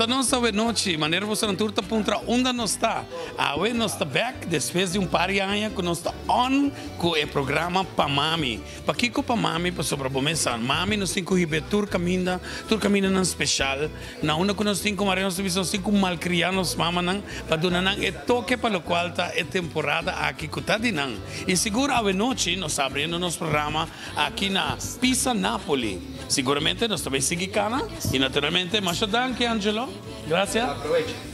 Nossa noite, maneira você não turta pontra onde nós está. Awe nós está back depois de par de anos que nós está on com o programa Pamami. Para que com Pamami para sobrepomesa, Mami nós tem que ir tur caminha não especial. Na onda que nós tem que mariar nós tem que malcrianos mama não para donar não e toque para o qual tá é temporada aqui com tá não. E seguro awe noite nós abrindo nosso programa aqui na Pisa Napoli. Seguramente nós também seguir cana e naturalmente mas danke Angelo. Gracias.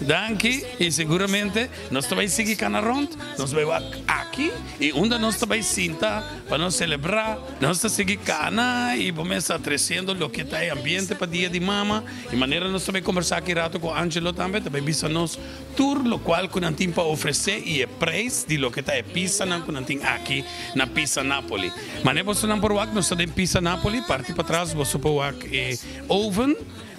Danke. E seguramente nós também seguir cana rond. Nós vamos aqui e onde nós também sinta para nós celebrar. Nós seguir cana e vamos a crescendo o que está em ambiente para dia de mama. E maneira nós também conversar aqui rato com Angelo também. Também bisa nós tour lo qual que nós temos para oferecer e é preço de lo que está em Pisa não que nós temos aqui na Pisa Napoli. Maneira você não por nós estamos em Pisa Napoli. Parte para trás você pode oven.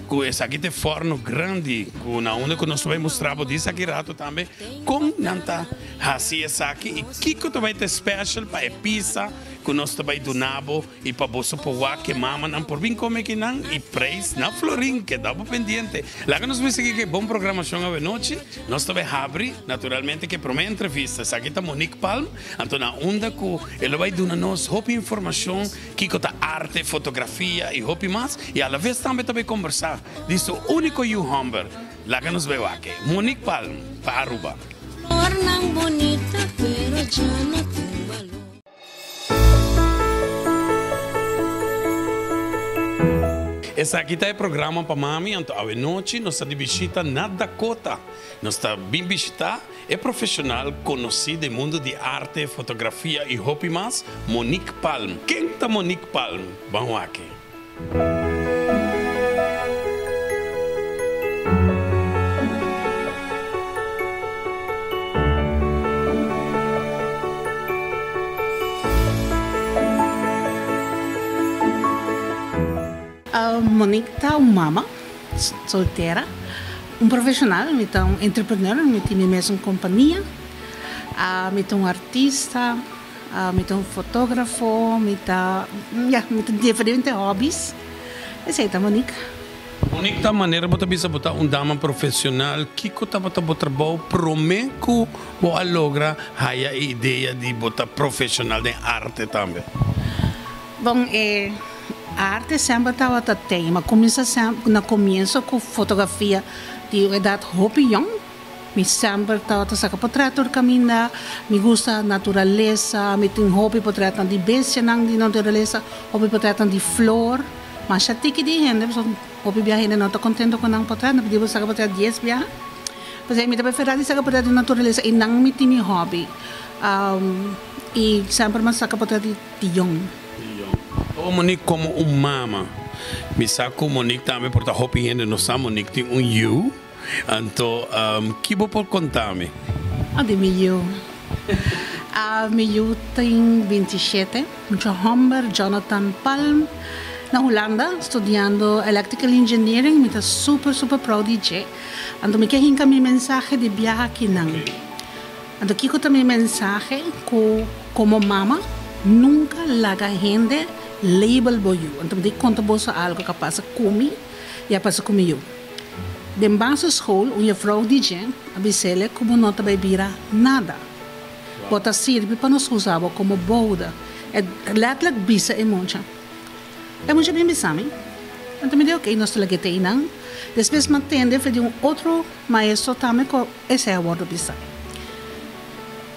Com esse aqui de forno grande, com na onde que nós vamos mostrar disso aqui rato também, como nanta assim essa aqui e que que vai ter special para pizza que nós também do nabo e para você poder que mama não por bem como que não e preço na florim que dá para pendiente. Lá que nós vamos seguir que bom programação a noite, nós também abre naturalmente que para uma entrevista, essa aqui está Monique Palm, então na onda que ele vai dar nos hope informação que que tá arte, fotografia e hope mais e à la vez também conversar disso único you humber. Lá que nos vemos aqui, Monique Palm para Aruba. Tornan bonita, pero ya no tengo valor. Esse aqui é o programa para mami, então à noite nós estamos de visita na Dakota. Nós estamos bem visitar é profissional conhecido no mundo de arte, fotografia e hobby mais, Monique Palm. Quem é Monique Palm? Vamos aqui. Monique está uma mama solteira, profissional, então entrepreneur, tem minha mesma companhia, um artista, um fotógrafo, tem diferentes hobbies. Essa é a Monique. Monique está maneira de você botar dama profissional que está botando trabalho prometo que logra a ideia de botar profissional de arte também. Bom, a arte sempre estava a tema. Começa sempre no começo com fotografia de idade hobby young. Me sempre estava a sacar portretos caminhar. Me gusta a natureza. Me tem hobby portretos de bestia de natureza. Hobby portretos de flor. Mas já tem que dizer, hobby viajar não estou contente com o portreto. Não podia sacar portretos 10 viajar. Mas aí me dá para sacar portretos de natureza e não me tem hobby. E sempre me sacar portretos de young. O Monique como mama, me saco Monique também porque a roupa ainda não sabe Monique tem you, então que vou por contar-me? De meu eu tenho 27, muito humber, Jonathan Palm, na Holanda, estudando Electrical Engineering, me está super proud de então me quer encaminhar minha mensagem de viagem aqui não. Então aqui eu também mensagem como mama, nunca larga gente label boyu. Então, de conta bolsa algo que passa comigo e passa comigo. De base school, uma vrouw DJ, a bisele como não vai virar nada. Bota serve para nós usar como boda. É letterlijk bisa e moncha. É muito bem bisame. Então, me deu ok, nós temos que ter não. Depois, mantendo de outro maestro também com esse é o outro bisa.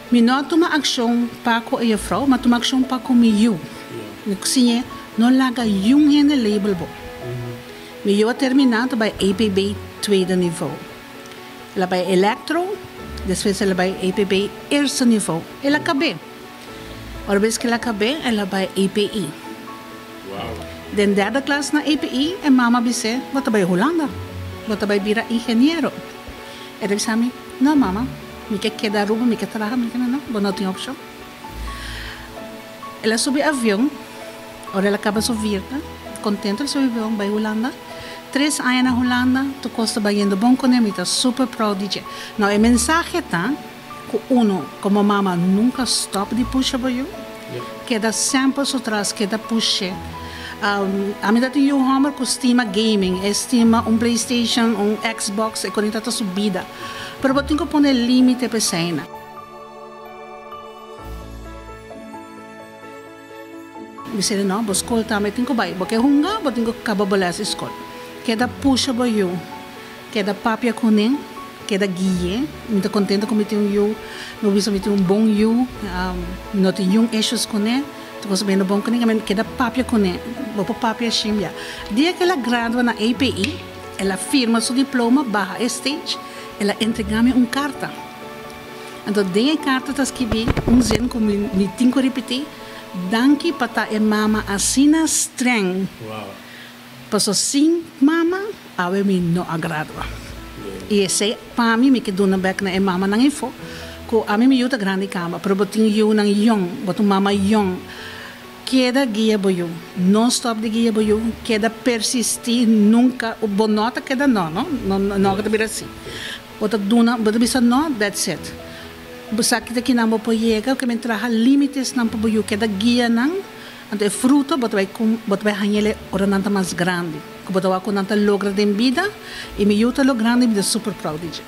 Me não toma ação para com a vrouw, mas toma ação para comigo. Sim, não larga gente label bo. Me eu terminado by APB tweede niveau. Ela by electro, depois ela by APB eerste niveau. Ela acabei. Ora vez que ela acabei, ela by API. Wow. Den derde klas na API e mama bise, bota by Holanda. Bota by bira engenheiro. E deve saber, não mama, me quer quedar ruba, me quer trabalhar, me quer não, bom não tem opção. Ela subiu avião. Ora ela acaba de subir, contente de subir para Holanda. 3 anos na Holanda, tu costa bayendo bom com ele, tá super proud de. Não, a mensagem tá, que uno, como mama, nunca stop de puxar para eu, queda sempre atrás, queda puxar. A mim tem um Homer que estima gaming, estima PlayStation, Xbox, e quando está subida. Mas eu tenho que pôr limite para cena. Eu disse, não, vou escoltar, mas tenho que ir, porque hunga, eu tenho que acabar a escola. Queda puxa para eu, queda papia com ele, queda guia, muito contente com eu, não vi se eu tenho bom eu, não tenho issues com ele. Tu gosta bem do bom comigo, que da papia com ele, vou para papia chimia. Dia que ela gradua na API, ela firma seu diploma barra stage, ela entrega-me carta. Então, dentro da carta está escrito zen como me tenho que repetir, danke para a mama assina streng. Passo sim, mama, a me não agrada. E esse para mim que dona back na mama não info. Ko a mim me yuta grande cama, pero boting yu nang young, botung mama young. Queda guia boyo, non stop de guia boyo, queda persistir nunca, o bonota queda não que te assim. Bota duna, bota bisa no, that's it. Busa kita kinamo po yega, que me traha limites nang po boyo, queda guia nang, ante fruto, bota vai hanyele ora nanta mais grande. Bota wa ko nanta logra de vida, e me yuta lo grande, me super proud de.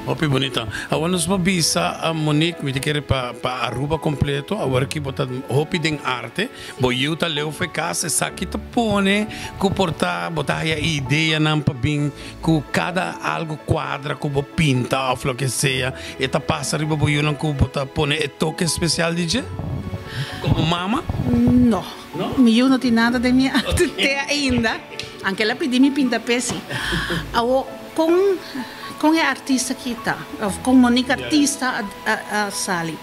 Hopi bonita. Awan nos mabisa a Monique, mi tikere pa Aruba completo, agora que botar hopi den arte, boiuta leu fe casa, sakita pone, ku porta botar a ideia nam pa bing, ku cada algo quadra, ku bo pinta of lo que sea, e ta passa riba boiuna ku botar pone e toque especial DJ? Como mama? No. Eu não tenho nada de minha arte ainda. Anche ela pedi mi pinta pesi. Awo com a artista que está, com Monique artista a Sally.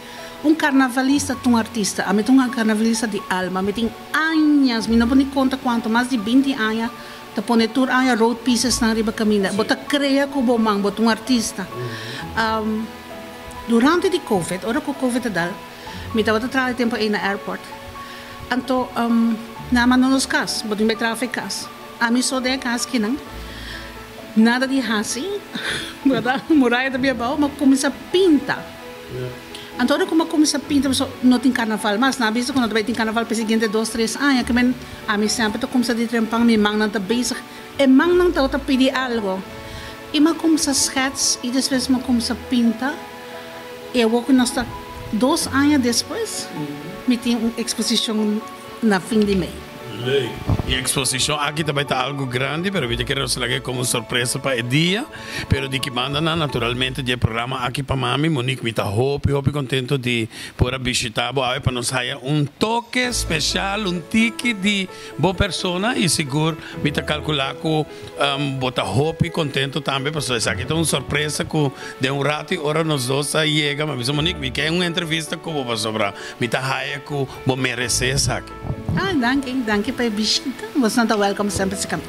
Carnavalista, um artista, a mim um carnavalista de alma, a mim tem anos, me não pode conta quanto, mais de 20 anos, tá pone tour anos road pieces na riba caminha, bota cria com bomang, bota artista. Durante de Covid, ora com Covid dal, me tava trabalhando tempo aí na airport. Então, naman nos cas, bota me trabalhar cas. A mim só de cas que não. Nada de assim, muralha da minha baú, mas começa a pintar. Então, quando começa a pintar, não tem carnaval, mas na vez quando vai ter carnaval, para seguinte 2, 3 anos, que a mim sempre começa a trempar, me mang não está bezig, e mang não está pedir algo. E mas começa a sketch, e depois me começa a pintar, e eu vou que nós está 2 anos depois, me tem uma exposição na fim de mês. E a exposição aqui também está algo grande, pero eu quero trazer como surpresa para o dia, pero de que manda naturalmente de programa aqui para mami, Monique me está hopi contento de poder visitar para nos dar toque especial, tique de boa persona e seguro me está calcular que bota hopi contento também, porque isso aqui é uma surpresa que de rato ora nós dois chega, mas Monique me quer uma entrevista com você sobre me está raia que vou merecer isso aqui. Danke para a visita. Você não está welcome sempre se caminho.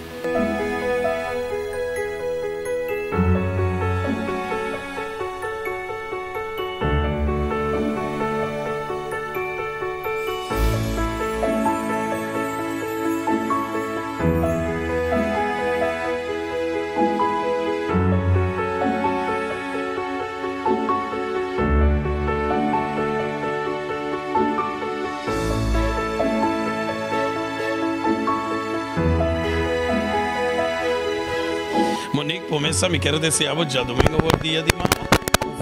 Monique, começa, me quero desejar já domingo o dia de mama.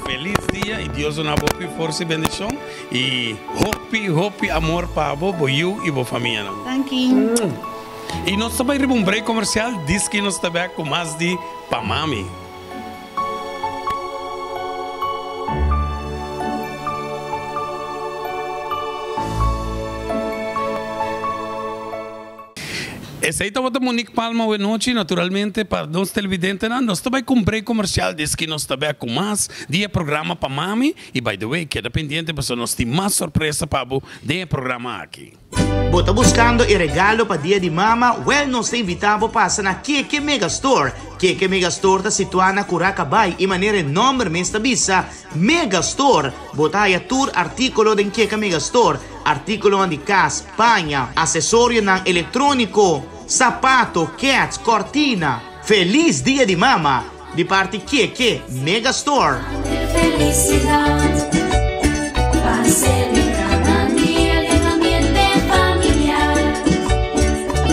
Feliz dia e Deus nos dê força e bendição. E hope, amor para você e sua família. Thank you. E nós também temos um break comercial, diz que nós estamos com mais de Pamami. Essa aí estava a Monique Palma hoje noite, naturalmente, para nós televidentes, nós também com um break comercial, diz que nós também com mais dia programa para mami, e by the way, queda pendente, porque nós temos mais surpresa para o dia programa aqui. Bota buscando e regalo para dia de mama, well, nós te invitamos para na Keke Megastore. Keke Megastore está situada na Curacabay e maneira nome mesmo bisa Megastore. Bota aí tour artículo de Keke Megastore, artículo de casa, panha, acessório não eletrônico, sapato, cats, cortina. Feliz Dia de Mama de parte Keke Mega Store. Felicidad, para celebrar mi el ambiente familiar.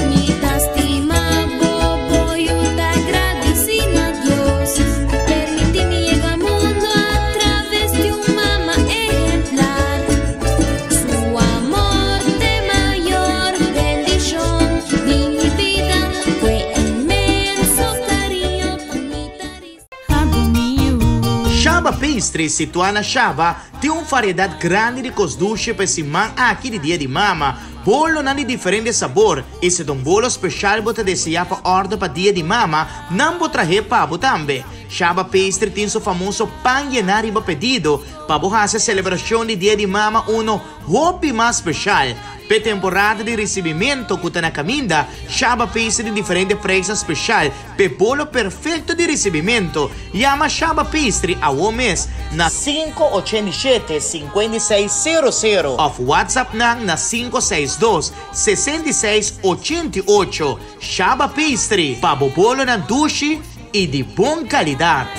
Mi estima, bobo, y te agradecida a Dios. Permíteme llegar al mundo a través de un mamá ejemplar. Su amor de mayor bendición en mi vida fue inmenso cariño para mi tariz. Shaba Pastry, situada na Shaba, tem uma variedade grande de coisas para se aqui de Dia de Mama. Bolo na de diferente sabor. E se um bolo especial você desejar para ordem para Dia de Mama, não vou trazer para você também. Shaba Pastry tem seu famoso pão llenar para pedido. Para você celebração de Dia de Mama, hobby mais especial. Per temporada de recebimento que está na caminda, Shaba Pastry de diferente preço especial. Per bolo perfeito de recebimento. Llama Shaba Pastry a mês na 587-5600 of WhatsApp na 562-6688. Shaba Pastry, pabo bolo na dushi e de boa qualidade.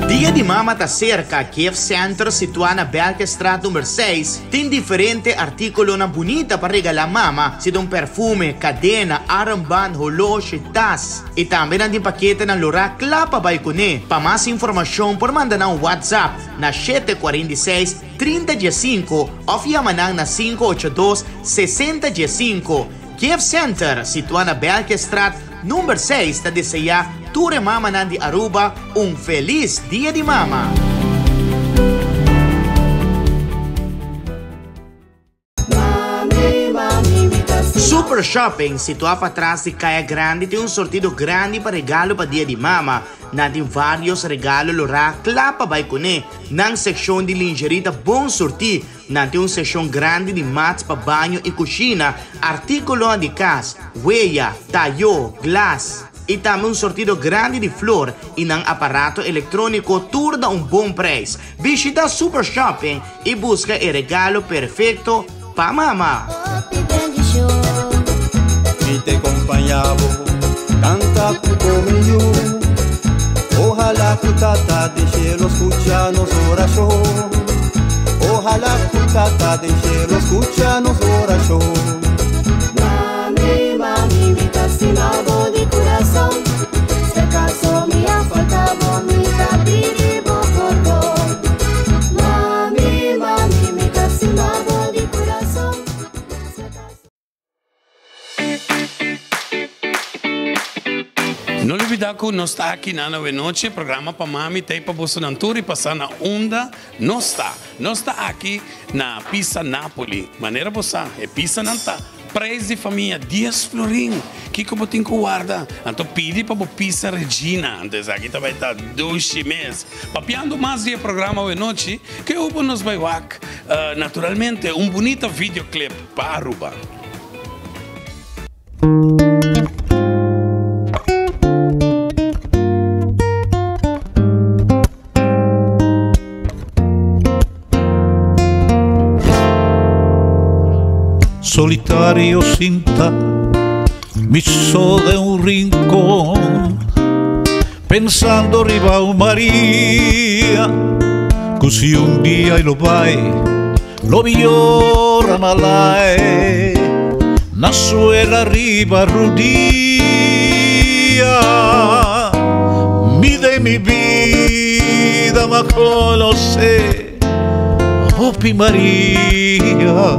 Dia de Mama está cerca, Gift Center situado na Belkestraat número 6. Tem diferente artículos na bonita para regalar mama, se um perfume, cadena, armband, relógio, tas. E também tem paquete na Lora Clapa Baikune. Para mais informação, por mandar um WhatsApp na 746-3015 ou chamar na 582-6015. Gift Center situado na Belkestraat número 6 está desejar Ture Mama Nandi Aruba feliz Dia de Mama. Super Shopping, situado atrás de Caia Grande, tem sortido grande para regalo para Dia de Mama. Tem vários regalos Lora Clapa Baikune. Na seção de lingerie tá bom sortir. Tem uma seção grande de mats para banho e cozinha, artículos de casa, huella, tallo, glass. E também sortido grande de flor e um aparato eletrônico tudo a bom preço. Visita Super Shopping e busca o regalo perfeito para mama. Y te acompañaba, canta conmigo. Ojalá tu tata del cielo escucha nos oración. Ojalá tu tata del cielo escucha nos oración. Mami, mami, mi castigado de corazón. Si acaso me ha faltado mi tapiribo cordón. Mami, mami, mi castigado de corazón. Não olvidar que nós está aqui na noite, programa para mami, tem para você na tour e passar na onda, nós está aqui na Pizza Napoli, maneira você é Pizza Nanta, preço de família 10 florim, que como tem que guardar, então pede para a Pizza Regina, antes aqui também está 2 meses, papiando mais de programa de noite, que eu nos vai naturalmente bonito videoclip para Aruba. Solitario cinta, misto de un rincón, pensando arriba a María, così un día lo vai, lo vio Ramalai, Nasuela arriba Rudía, mi de mi vida ma conoce, Opi María.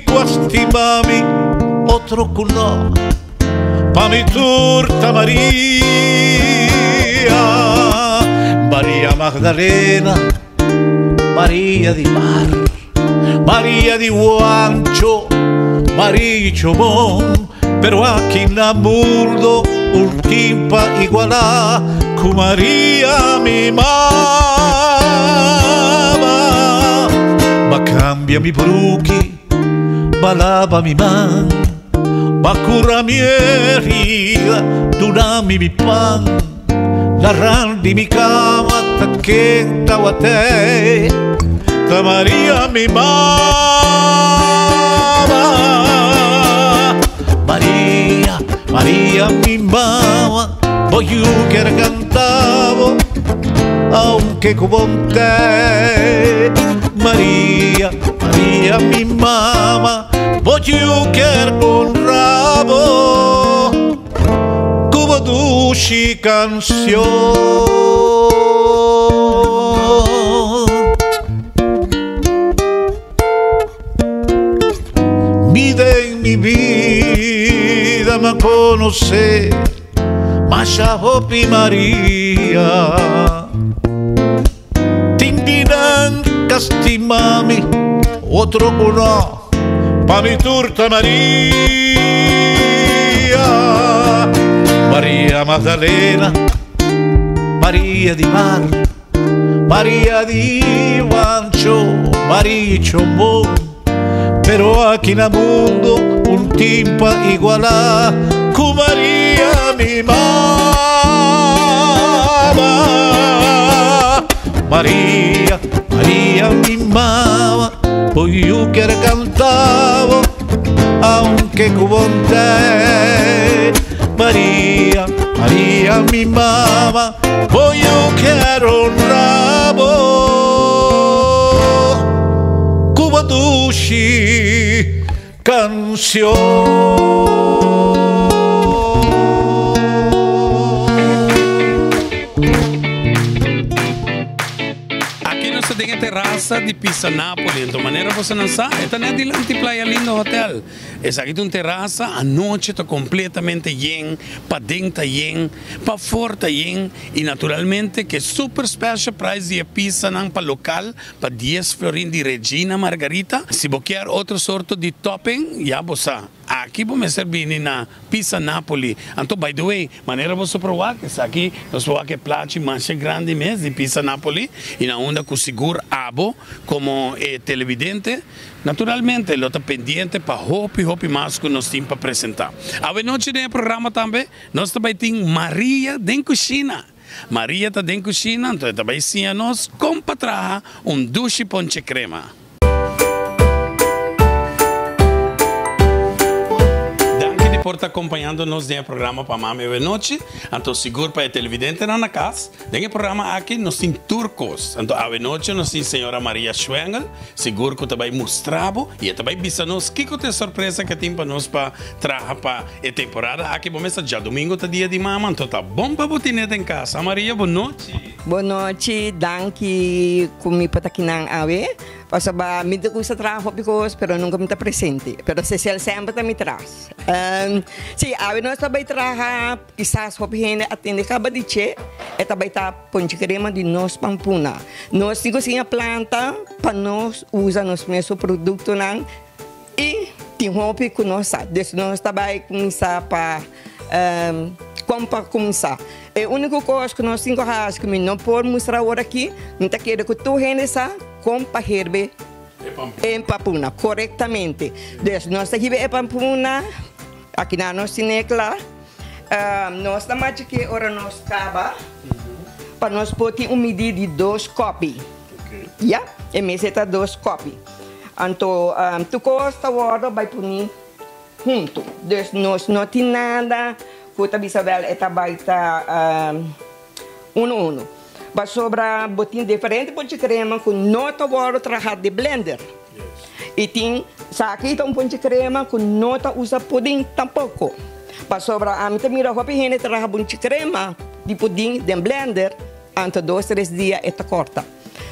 Quasti mami, otro culo, pa mi turta María, María Magdalena, María di Mar, María di Guancho, María Chomón, pero aquí en la Murdo, Urtimpa igualá, con María mi mamá, ma cambia mi bruchi, balaba mi man, Bakura mi herida, dunami mi pan, narrandi mi cama, tacchetta a te, ta Maria mi mama. Maria, Maria mi mama, voglio che cantavo, aunque con te. Maria, Maria mi mama, voglio che honravo, como dulce canción. Vida en mi vida me conoce, Masha Hopi Maria. Tindinan castimami, otro uno, pa mi turta Maria. Maria Magdalena, Maria di Mar, Maria di Guancho, Maria Chombón. Pero aquí en el mundo un timpa iguala con Maria mi mama. Maria, Maria mi mama, poi io che cantavo, aunque con te. Maria, Maria mi mama, poi io che honravo, como dulce canción. Tem terraça de Pisa Nápoles, então maneira você não sabe, está na dilante Playa Lindo Hotel. Essa aqui tem terraça, a noite está completamente yen, para dentro yen, para fora yen, e naturalmente que super special price de Pisa não para local, para 10 florin de Regina Margarita. Se você quer outro sorto de topping, já você. Aqui vamos servir na Pisa Nápoles. Então, by the way, maneira você provar que essa aqui, nós provar que plate mais grande mesmo de Pisa Nápoles, e na onda com seguro abo, como televidente, naturalmente, ele está pendente para hopi mais que nós temos para apresentar. A noite do programa também, nós também temos Maria dentro da cozinha. Maria está dentro da cozinha, então também sim a nós, como para trazer duche ponche crema. Por estar acompanhando-nos no programa para Mami de Noite. Então, seguro para o televidente na casa. No programa aqui, nós temos turcos. Então, a noite, nós temos a senhora Maria Schwengel. Seguro que também mostramos. E também bisa-nos que é surpresa que tem para nós para trazer para a temporada. Aqui, começa já domingo, é dia de mama. Então, tá bom para botineta em casa. Maria, boa noite. Boa noite. Danke kung para aqui na ave. Passa ba, me gusta trabajo because, pero nunca me está presente. Pero se sempre está me traz. Sim, a nós também trabalha, quizás o gente atende acaba de che, e também tá ponte crema de nós pampuna. Nós temos a planta para nós usar nosso mesmo produto não e tem roupa que nós sabe. Desde nós também começar para como para começar. É a única coisa que nós temos que não podemos mostrar agora aqui, não está querendo que tu gente sabe como para herbe em pampuna corretamente. Desde nós aqui em pampuna aqui na nossa necla, nós estamos aqui, ora nós acaba, para nós poder medida de 2 copos. Já? E meseta 2 copos. Então, tu gosta agora, vai punir junto. Então, nós não tem nada, que Isabel é também uno. Mas sobra botinho diferente, pode crema, com nota agora trabalhar de blender. E tem, aqui tem pão de crema que não usa pudim tampouco. Para sobra, a mim também a roupa higiene trabalha pão de crema de pudim de blender, antes 2, 3 dias está corta.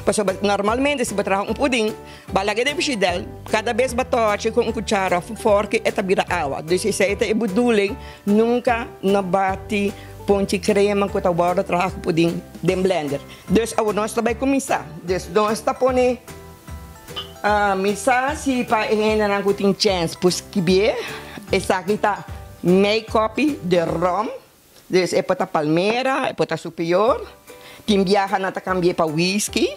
Para sobra, normalmente se trabalha pudim, balaga de bexidel, cada vez batote com cuchara forte e vira água. Então, se é buduling, nunca não bate pão de crema que está trabalha pudim de blender. Então, nós também começar. Então, nós está pondo misa si pa ingin na kuting chance pus kibie esa kita make copy de rum des epota palmera epota superior tim viaja na ta cambie pa whisky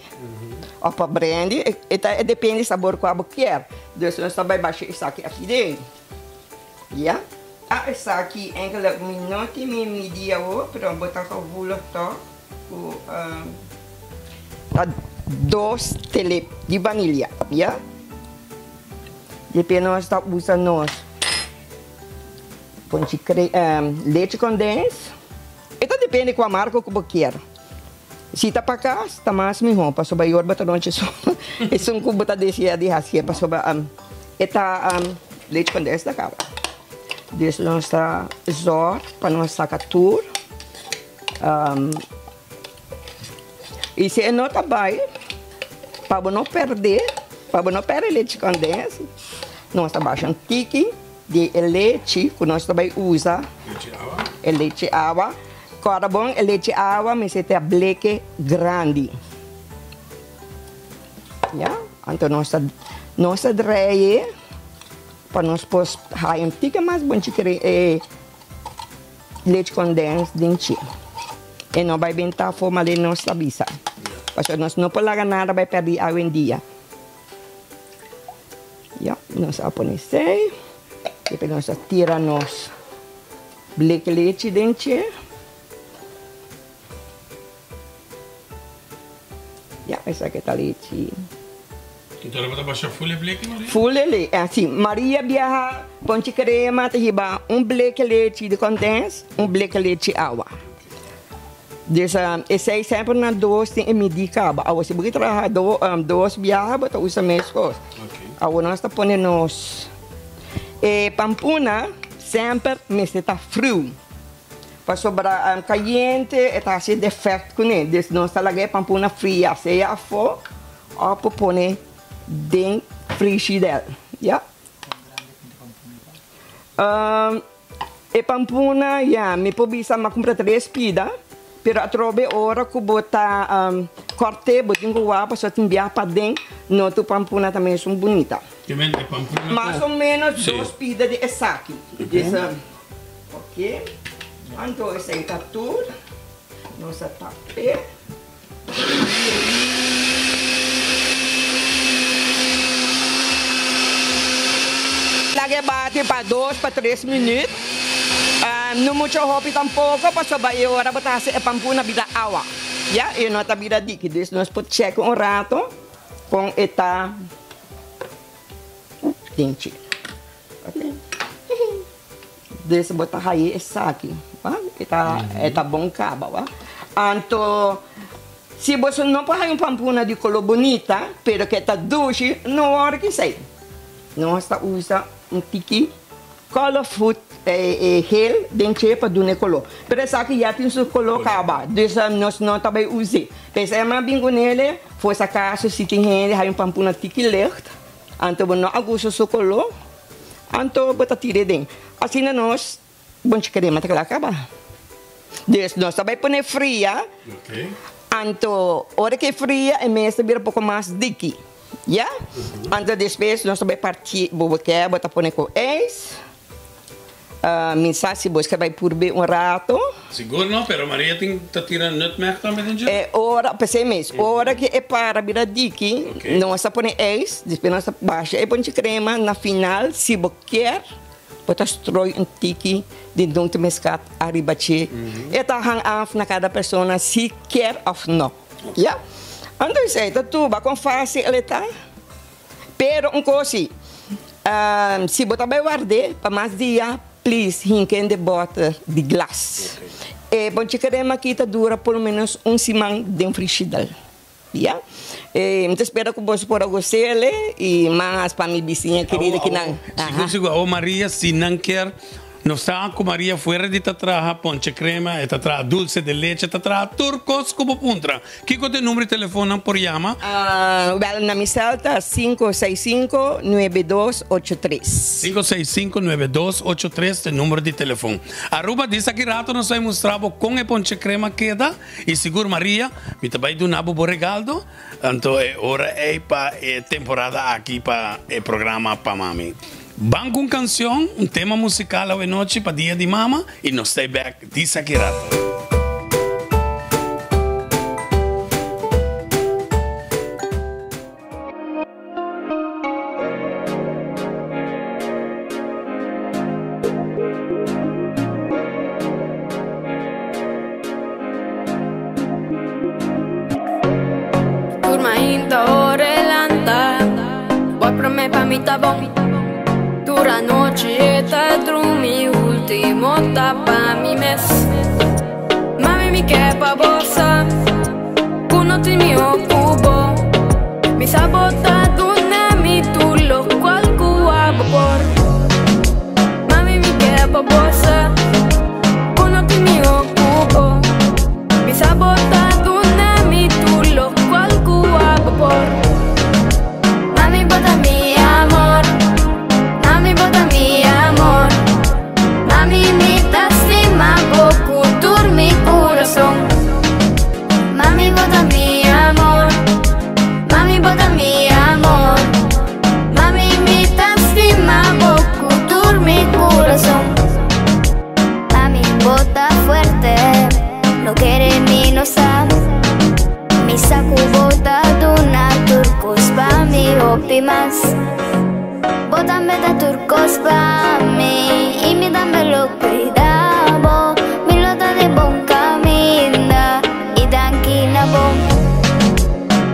ou pa brandy eta depende sabor ko abo quer des nós também baixa isso aqui de yeah Essa aqui enkele minuti mi media o, pero botar com vulo to. Dos telep de vanilha, ya? Depois nós está usando leite condensado. Então depende qual marca que você quer. Se está para cá, está mais melhor. Para sobre a botar não isso é um cubo de racia para sobre leite condensado da cabra. Desse nós está zor para nós sacar tudo. E se não está bem, para não perder leite condensado, nós está baixando tique de leite que nós também usa. Leite água. Agora bom, leite água, mas é a bleque grande. Ja? Então nós dreie para nós pôs um tique mais bom de querer leite condensado dentro. E não vai inventar a forma de nossa bisa. Porque nós não podemos nada, vai perder água em dia. Ja, nós vamos pôr depois nós tiramos bleque leite dentro. Ja, essa aqui está leite. Então ela vai baixar folha bleque, Maria? Folha leite, assim, Maria viaja, ponte crema, terriba bleque leite de condensado, bleque leite água. Esse aí sempre na doce tem medir caba. A você pode trabalhar doce viaja, você usa mesmo coisa. Agora nós está ponendo pampuna sempre está frio. Para sobrar caliente, está assim defeito com ele. Desde nós está lá pampuna fria, se é fogo, ou para pôr dentro frigideira, já? E pampuna, já, me pode bisa ma comprar 3 pida, pero a trobe hora que bota corte, botin com água, só te enviar para dentro, não tu pampuna também são bonita. Mais ou menos 2 pidas de esaqui. Ok? Então esse aí está tudo. Nossa tapete. Lagi bate para 2 para 3 minutos. Não muito rápido tampouco, para saber a hora botar a pampuna vida água. Já, e não está vida dique. Então nós podemos checar rato com esta dente. Ok? Desse botar aí essa aqui. Está bom cabo. Então, se você não pode pampuna de cor bonita, pero que está doce, não hora que sai. Nós usa tique colorful gel dentro para dar color. Pero essa aqui já tem seu color cabo. Dessa nós não também usei. Pensei mais bem com ele, foi essa casa se tem gente pampuna tique lerta. Então, não aguça seu color. Então, botar tire dentro. Assim nós vamos crema até acabar. Desde nós também põe fria. Ok. Então, hora que é fria, é mesmo vir um pouco mais dique. Já? Então, depois nós também partir, botar põe com mensagem se você vai por bem rato. Seguro não, pero Maria está tirando nutmeg também dentro? Hora, pensei mesmo, hora que é para virar dique, nós põe depois nós baixa e põe crema na final, se você quer. Bota stroi tique de donte mescat arribache. Eta hang af na cada pessoa se quer ou não. Já? Então isso aí, tu vai com fácil ele tá. Pero coisa, se botar bem guardar para mais dia, please hinken de bota de glass. E bom te crema aqui tá dura pelo menos semana de frigideira. Já? Então espero que você possa gostar e mais para minha vizinha querida que não. Seguro, Maria, se não quer, não está com Maria fora de trabalhar ponche crema, trabalhar dulce de leite, trabalhar turcos como puntra. Que é o número de telefone por chama? Na minha celta 565-9283. 565-9283 é o número de telefone. Arroba diz aqui rato nós vamos mostrar com a ponche crema queda e seguro Maria, me também do nabo regalo. Então é hora para temporada aqui para o programa para mami. Van com canção, tema musical hoje noite para dia de mama e nós stay back diz aqui rato. ainda orelanta. Boa pra mim, pra mim tá bom. Dura a noite, tá dormir. Último tá pra mim mesmo. Mami me quer pra bolsa. Cuno ti mi ocupo. Mi sabota duna mi tu lo cual cuba por. Mami me quer pra bolsa. Cuno ti mi ocupo. Mi sabota duna mi tu lo cual cuba por. Mami bota mi amor. Mami bota mi amor. Mami mi lastima poco dur mi corazón. Mami bota mi amor. Mami bota mi amor. Mami mi lastima poco dur mi corazón. Mami bota fuerte. No quiere ni no sabe. Mi saco bota duna turcos pa mi hopi más. Bótame de turcos pa mí y me dame lo cuidado. Mi lota de bon camina y danquina bon.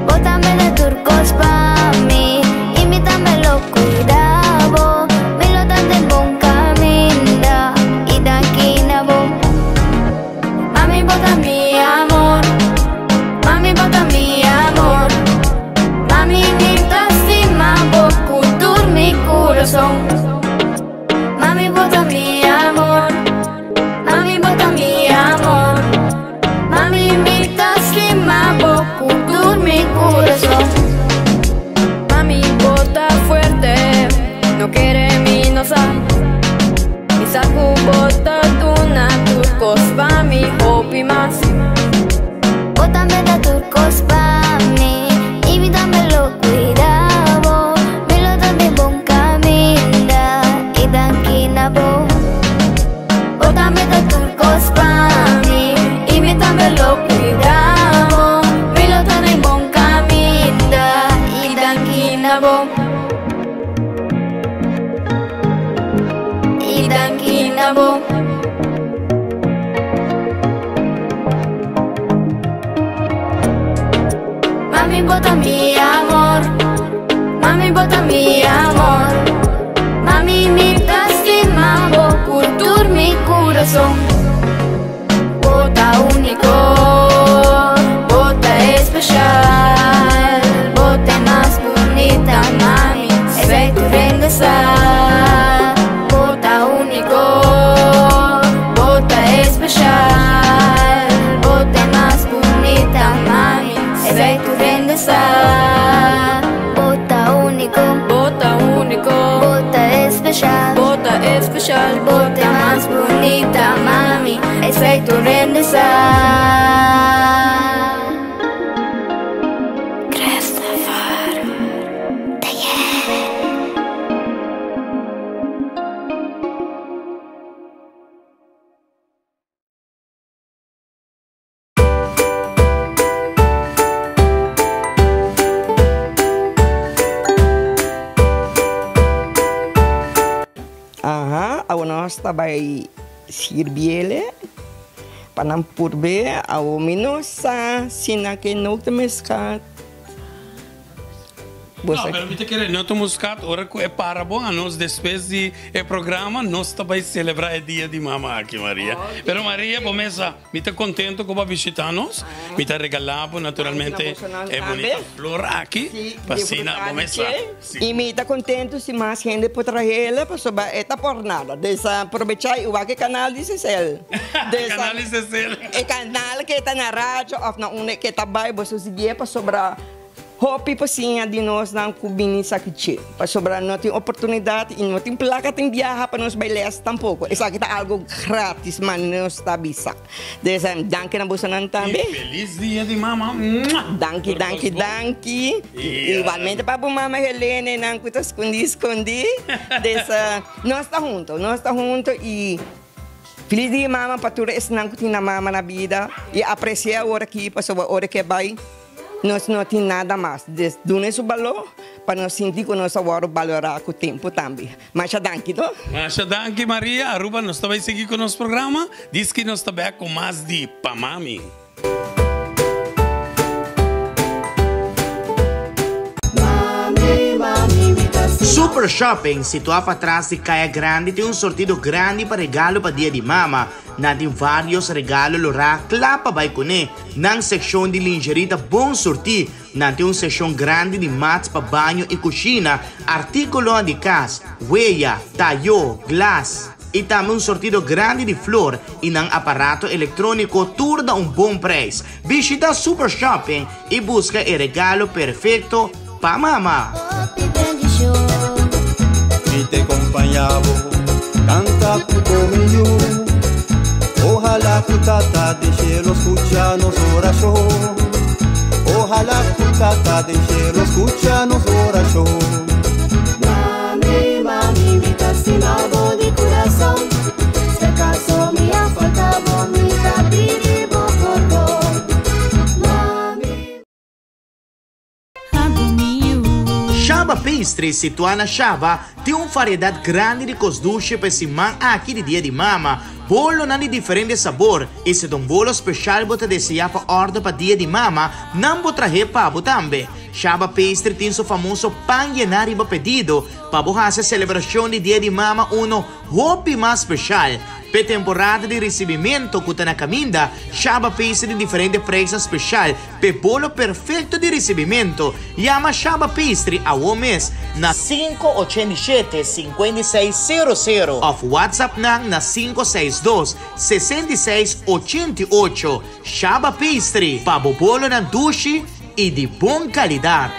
Bótame de turcos pa mí y me dame lo cuidado. Mi lota de bon camina y danquina bon. Mami bota mi amor. Mami bota mi amor. Mami mi lastima poco dur mi corazón. Mami bota mi amor. Mami bota mi amor. Mami mi lastima poco dur mi corazón. Mami bota fuerte. No quiere mi no sabe. Mi saco bota duna turcos pa mi hopi más. Bótame de turcos pa mí y me dame lo cuidado. Mi lota de bon camina y danquina bon. Bótame de turcos pa mí y me dame lo cuidado. Mi lota de bon camina y danquina bon. Y danquina bon. Mami bota mi amor. Mami bota mi amor. Mami mi lastima poco dur mi corazón. Bota único. Bota especial. Bota más bonita mami. Es tu belleza. Bota único. Bota especial. Bota más bonita mami. Es tu belleza. Bota único. Bota único. Bota especial. Bota especial. Bota más bonita mami. Es tu belleza. Christopher Aha, ao nós trabalhamos servir para não purbe ao minosa sina que não tem mescat. No, pero mi te quiere, no te muscat, ora que é para bom, nós depois de programa, nós também celebrar o dia de mamãe aqui, Maria. Pero Maria, começa, me tá contento com visitar-nos, me tá regalando naturalmente é bonita flor aqui, pasina, começa. E me tá contento se mais gente pode trazer ela para sobre esta jornada, dessa aproveitar o aquele canal de Cecel. Canal de Cecel. O canal que está na rádio, ou na une que está bem, você seguir para sobre hopi pasinha de nós não cubini sakiche. Para sobrar não tem oportunidade e não tem placa tem viajar para nós bailar tampouco. Isso aqui tá algo grátis, mas não está bisa. Dessa danke na busanan também. Feliz dia de mamãe. Danke. Igualmente para mamãe Helena não custa escondi. Dessa nós está junto e feliz dia mamãe para tu esse não custa na mamãe na vida e apreciar a hora aqui para sobre a hora que vai. Nós não temos nada mais. Dune esse valor para nós sentir que nós vamos valorar com o tempo também. Mas danke, não? Mas danke, Maria. Aruba, nós também seguimos com o nosso programa. Diz que nós também com mais de Pamami. Super Shopping, situado atrás de Calle Grande, tem sortido grande para regalo para dia de mama. Natin vários regalos lora clapa vai kune. Nang seksyon de lingerie ta bom sorti. Natin seksyon grande de mats para banho e cozinha, artículo de casa, huella, tallo, glass. E também sortido grande de flor e nang aparato eletrônico tudo a bom preço. Visita Super Shopping e busca o regalo perfeito para mama. Y te acompañaba, canta conmigo. Ojalá tu tata de cielo escucha nos oración. Ojalá tu tata de cielo escucha nos oración. Mami, mami, mi castigado de corazón. Si acaso me ha faltado mi tapiribo cordón. Mami. Shaba Pastry, situada na Shaba, tem uma variedade grande de coisas para se man aqui de dia de mama. Bolo na de diferente sabor. E se um bolo especial você deseja para ordem para dia de mama, não vou trazer para você também. Shaba Pastry tem seu famoso pão llenar para pedido. Para você a celebração de dia de mama, hobby mais especial. Para temporada de recebimento que está na caminda, Shaba Pastry de diferente preço especial. Para bolo perfeito de recebimento. Llama Shaba Pastry a mês na 587-5600 of WhatsApp na 562-6688. Shaba Pastry, para bolo na dushi e de boa qualidade.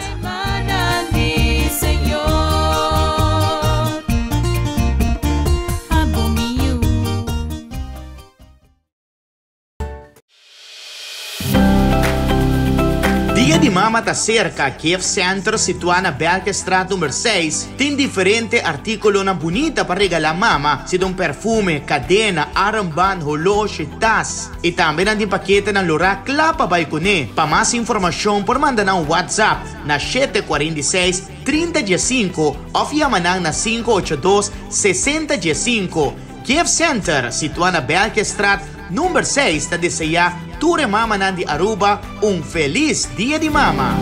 Dia de mama tá cerca, Kiev Center, situado na Belkestraat número 6, tem diferente artículo na bonita para regalar mama, sendo perfume, cadena, armband, relógio, tas. E também tem paquete na Lora Clapa Baikune. Para mais informação, por mandar um WhatsApp na 746-3015 ou yamanang na 582-6015. Kiev Center, situado na Belkestraat número 6, está desejar Ture Mama Nandi Aruba feliz Dia de Mama.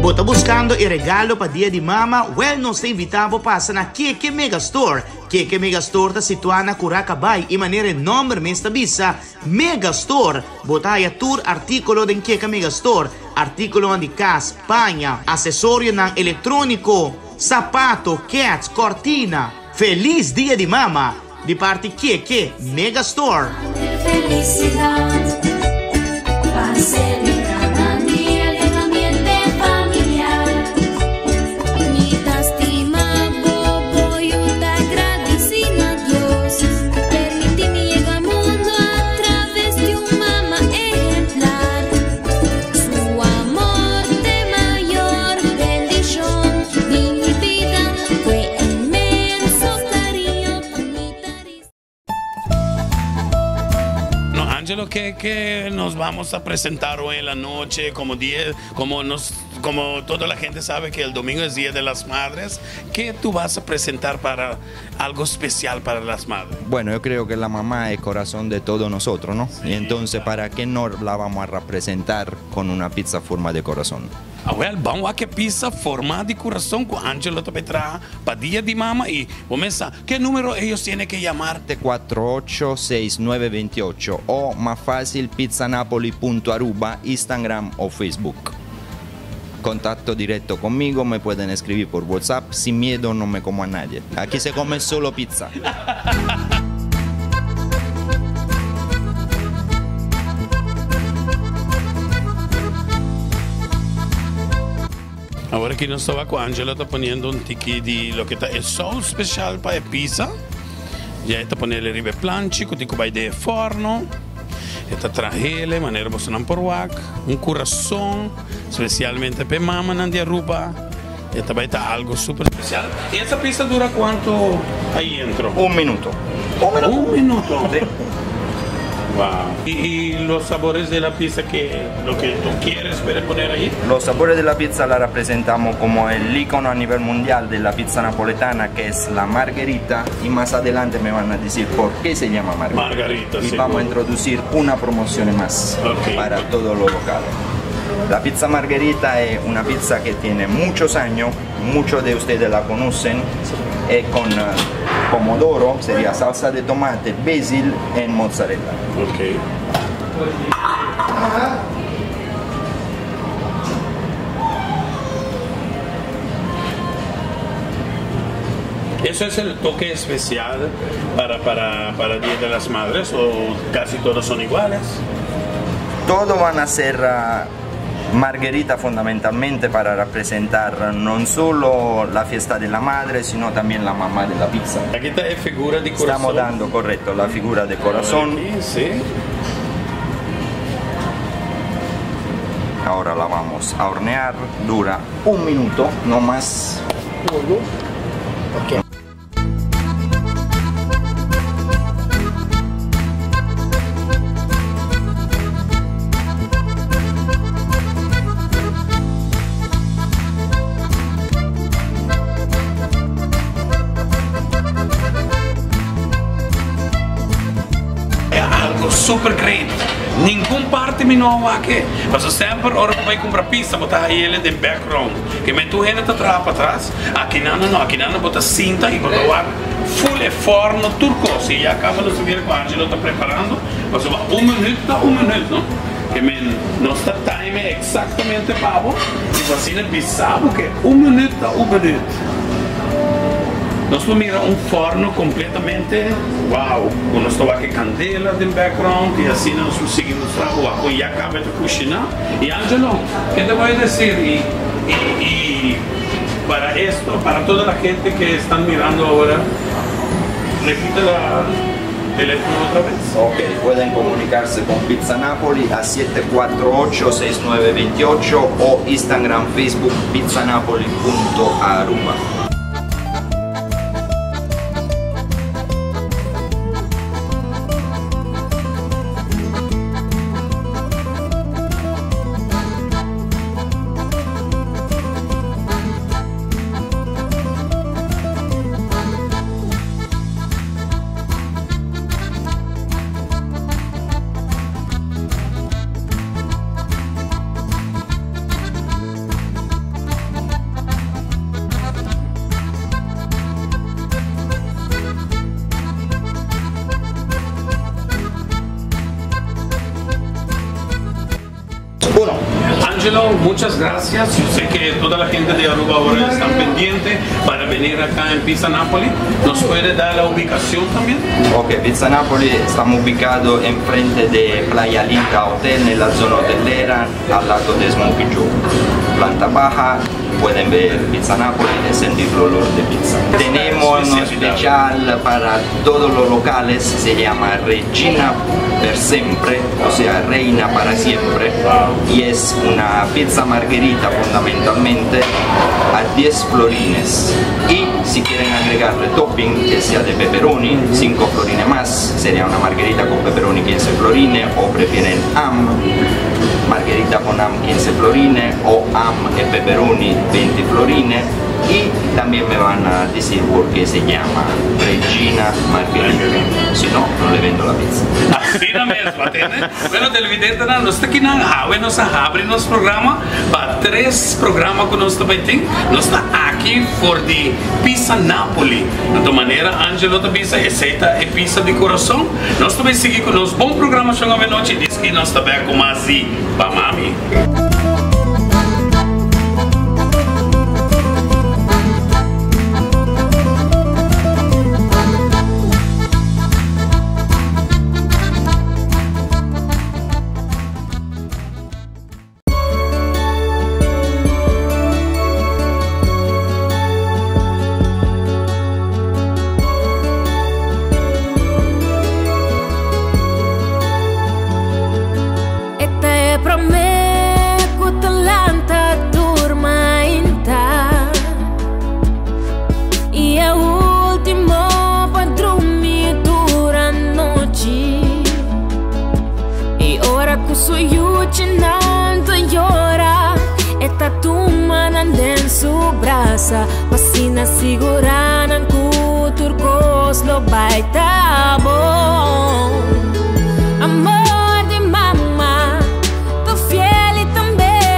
Bota buscando o regalo para Dia de Mama? Well, nos te invitamos para passar na Keke Megastore. Keke Megastore está situada na Curacabay e maneira nome mesmo bisa Megastore. Bota aí tour artículo de Keke Megastore, artículo de casa, panha, acessório não eletrônico, sapato, cats, cortina. Feliz Dia de Mama de parte Keke Megastore. Felicidad para celebrar el día del ambiente familiar. Mi estimado, voy a agradecer a Dios. Permíteme llegar al mundo a través de un mamá ejemplar. Su amor de mayor bendición en mi vida fue inmenso cariño con mi tariz. No, Angelo, que nos vamos a presentar hoy en la noche, como toda la gente sabe que el domingo es Día de las Madres. ¿Qué tú vas a presentar para algo especial para las madres? Bueno, yo creo que la mamá es el corazón de todos nosotros, ¿no? Sí, y entonces, ¿para qué no la vamos a representar con una pizza forma de corazón? Well, vamos a que pizza forma de corazón con Angelo te trae para Día de Mama y comienza. ¿Qué número ellos tienen que llamar? 486928 o más fácil pizzanapoli.aruba, Instagram o Facebook. Contacto directo conmigo, me pueden escribir por WhatsApp. Sin miedo, no me como a nadie. Aquí se come solo pizza. Ahora que no estaba con Angelo, está poniendo un tiki de lo que está el sauce especial para pizza. Ya está poniendo el ribe planchi, con tico de forno. Está trajele, manera bosanan por un corazón, especialmente para mamá Nandi Aruba. Esta va a estar algo súper especial. ¿Y esa pizza dura cuánto ahí dentro? Un minuto. Un minuto. Sí. Wow. ¿Y los sabores de la pizza, lo que tú quieres poner ahí? Los sabores de la pizza la representamos como el icono a nivel mundial de la pizza napoletana, que es la margherita, y más adelante me van a decir por qué se llama margherita. Margarita, y sí. vamos a introducir una promoción más para todos los locales. La pizza margherita es una pizza que tiene muchos años, muchos de ustedes la conocen, es con pomodoro, sería salsa de tomate, basil y mozzarella. Ok. ¿Eso es el toque especial para Día de las Madres o casi todos son iguales? Todos van a ser margherita fundamentalmente para representar no solo la fiesta de la madre, sino también la mamá de la pizza. Aquí está la figura de corazón. Estamos dando, correcto, la figura de corazón. Sí. Ahora la vamos a hornear, dura 1 minuto, no más. Super great. Ningún parte me no va que. Mas sempre hora que vai comprar pizza, botar ele de background. Que me tu gente atrás para trás. Aqui não bota cinta e botar full é forno turco. Se já acaba de subir com a Angelo está preparando. Mas vai 1 minuto, não? Que me nossa time é exatamente pavo. E assim é bizarro que 1 minuto. Nós vamos mirar forno completamente, wow, com nós aqui candela no background e assim nós conseguimos trabalhar. E já acaba de cozinhar. E Angelo, o que te vou dizer? E para esto, para toda a gente que está mirando agora, repita o teléfono outra vez. Ok, pueden comunicarse con Pizza Napoli a 748-6928 o Instagram, Facebook, pizzanapoli.aruba. Bueno, Angelo, muchas gracias. Yo sé que toda la gente de Aruba ahora está pendiente para venir acá en Pizza Napoli. ¿Nos puede dar la ubicación también? Ok, Pizza Napoli estamos ubicados enfrente de Playa Linda Hotel, en la zona hotelera, al lado de Smoky Joe. Planta baja, pueden ver Pizza Napoli y sentir el olor de pizza. Tenemos un especial para todos los locales, se llama Regina per Sempre, o sea, reina para siempre, y es una pizza margherita fundamentalmente a 10 florines. Y si quieren agregarle topping que sea de pepperoni, 5 florines más, sería una margherita con pepperoni 15 florines, o prefieren ham, margherita con ham 15 florines, o ham y pepperoni 20 florines. Y también me van a decir por qué se llama Regina Margherita, si no, no le vendo la pizza. Así la misma, ¿tiene? Bueno, televidente, no está aquí nada, nos abre nuestro programa para 3 programas que nos también nos está aquí por de Pizza Napoli. De toda manera, Angelo también se aceita e pizza de corazón. Nós também seguimos com os bons programas de uma noite, diz que nós também com mais para mami. Pasina siguranan ku turcos lo baita bom. Amor de mamma, tu fiel e também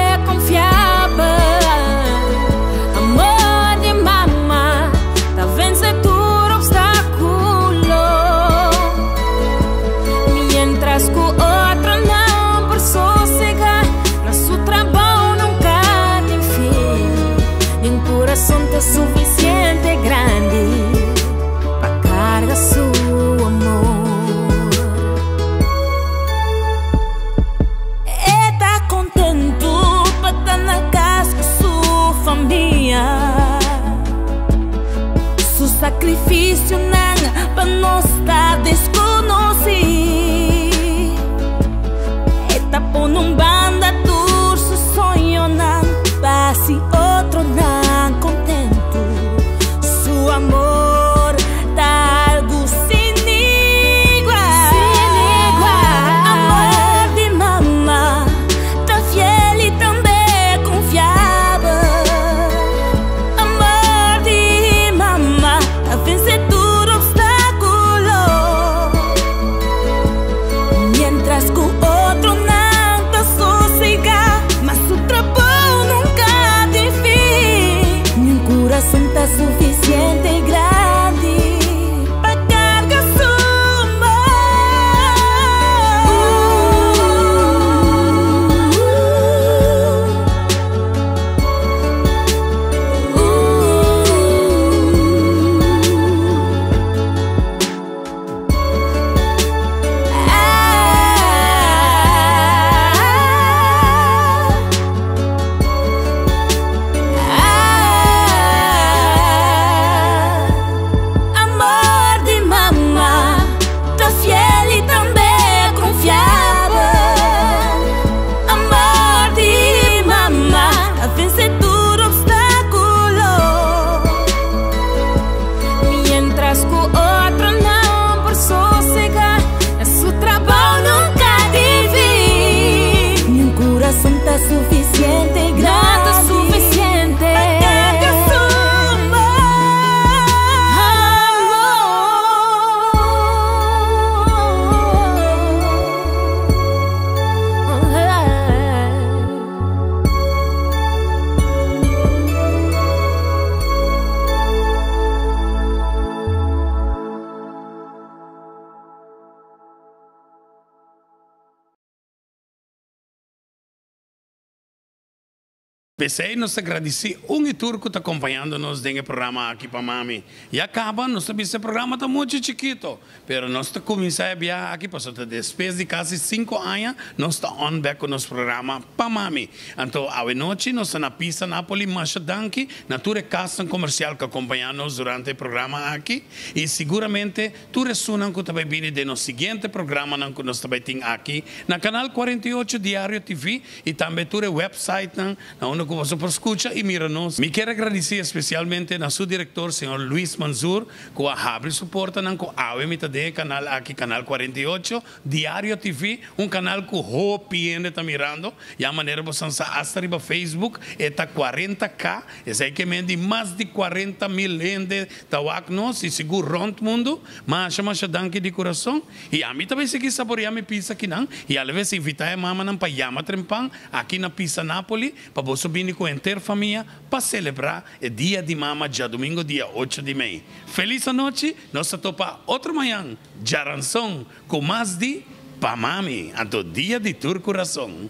Pensei, nós agradecemos turco tá acompanhando-nos nesse programa aqui para Mami. E acaba, nós temos esse programa tá muito chiquito, pero nós tá começando a aqui, porque depois de quase 5 anos, nós tá on back com nosso programa para Mami. Então, à noite, nós estamos na pista Napoli, Machadanki, na tua casa comercial que acompanha-nos durante o programa aqui. E seguramente, tu ressonas que também vindo de nosso seguinte programa que nós também temos aqui, na canal 48 Diário TV, e também tu website, na onde você escuta e mira-nos. Me quero agradecer especialmente a seu diretor, senhor Luis Manzur, que abre suporta com a de canal aqui, canal 48, Diário TV, canal que o PN está mirando, e a maneira você está arriba Facebook, está 40K, é que mende mais de 40.000 gente está nos e seguro rondo mundo, mas danke de coração, e a mim também se quis saborear minha pizza aqui, não? E às vezes invitar a mama para Yama Trempang, aqui na Pizza Napoli, para você vir com a inteira família para celebrar o dia de mama, dia domingo, dia 8 de maio. Feliz noite, nós topa outra manhã, Jaranção, com mais de Pamami, do dia de tur coração.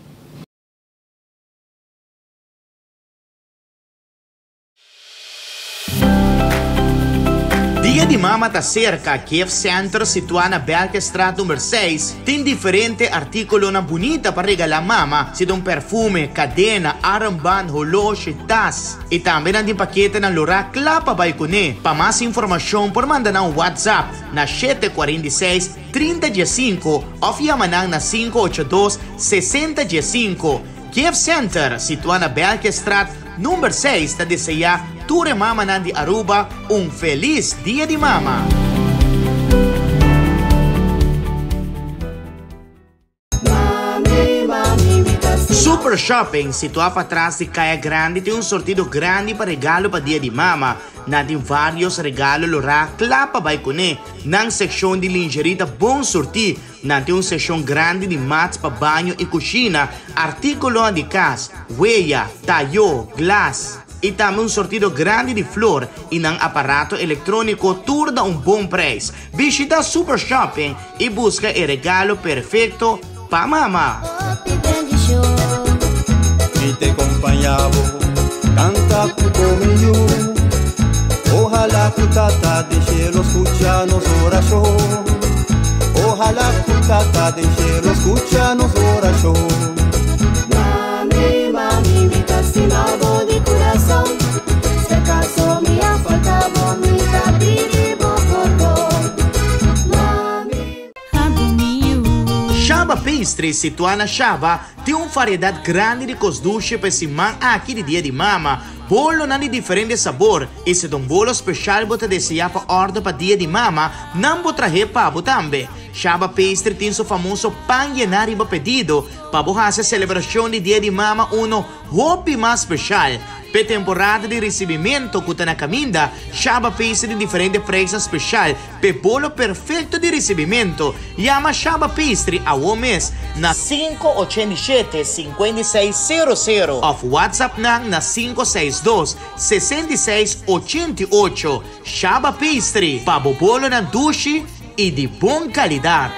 Dia de Mama tá cerca, a Kiev Center, situada na Berkestraat número 6, tem diferente artículo na bonita para regalar mama, sida perfume, cadena, armband, relógio, tas. E também tem paquete na Lorac Clapa Baikune. Para mais informação, por mandar na WhatsApp na 746-3015 ou Yamanang na 582-6015. Kiev Center, situada na Berkestraat número 6, está desejar Ture Mama Nandi Aruba, feliz dia de mama. Super Shopping, situado para trás de Caia Grande, tem sortido grande para regalo para dia de mama. Tem vários regalos lora Clapa Baikune. Na seção de lingerie tá bom sortir. Tem seção grande de mats para banho e cozinha, artículo de casa, huella, tallo, glass. E também sortido grande de flor e um aparato eletrônico tudo a bom preço. Visita Super Shopping e busca o regalo perfeito para mama. Y te acompañaba, canta conmigo. Ojalá que tata de cielo escucha nos oración. Ojalá que tata de cielo escucha nos oración. Mami, mami, mi castinado de corazón. Se acaso me falta vomita, piribo cordón. Mami, Shaba Pastry, situada na Shaba, tem variedade grande de costuche para esse man aqui de dia de mama. Bolo na de diferente sabor. E se um bolo especial você deseja para ordem para dia de mama, não vou trazer pavo também. Shaba Pastry tem seu famoso pão llenar e pedido. Para você celebração de dia de mama, hobby mais especial. Per temporada de recebimento que está na caminda, Shaba Pastry de diferente preço especial. Per bolo perfeito de recebimento. Llama Shaba Pastry a mês na 587-5600 of WhatsApp na 562-6688. Shaba Pastry, pabo bolo na dushi e de boa qualidade.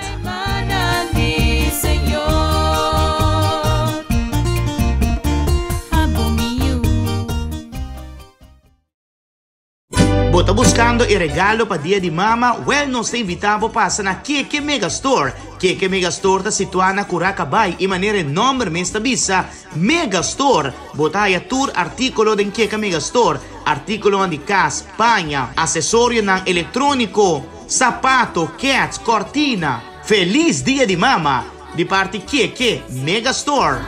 Bota buscando o regalo para dia de mama? Well, nós te invitamos para na Keke Megastore. Keke Megastore está situada na Curacabay e maneira nome mesmo bisa Megastore. Bota aí tour artículo de Keke Megastore, artículo de casa, panha, acessório não eletrônico, sapato, cats, cortina. Feliz dia de mama de parte Keke Megastore.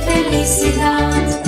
felicidade,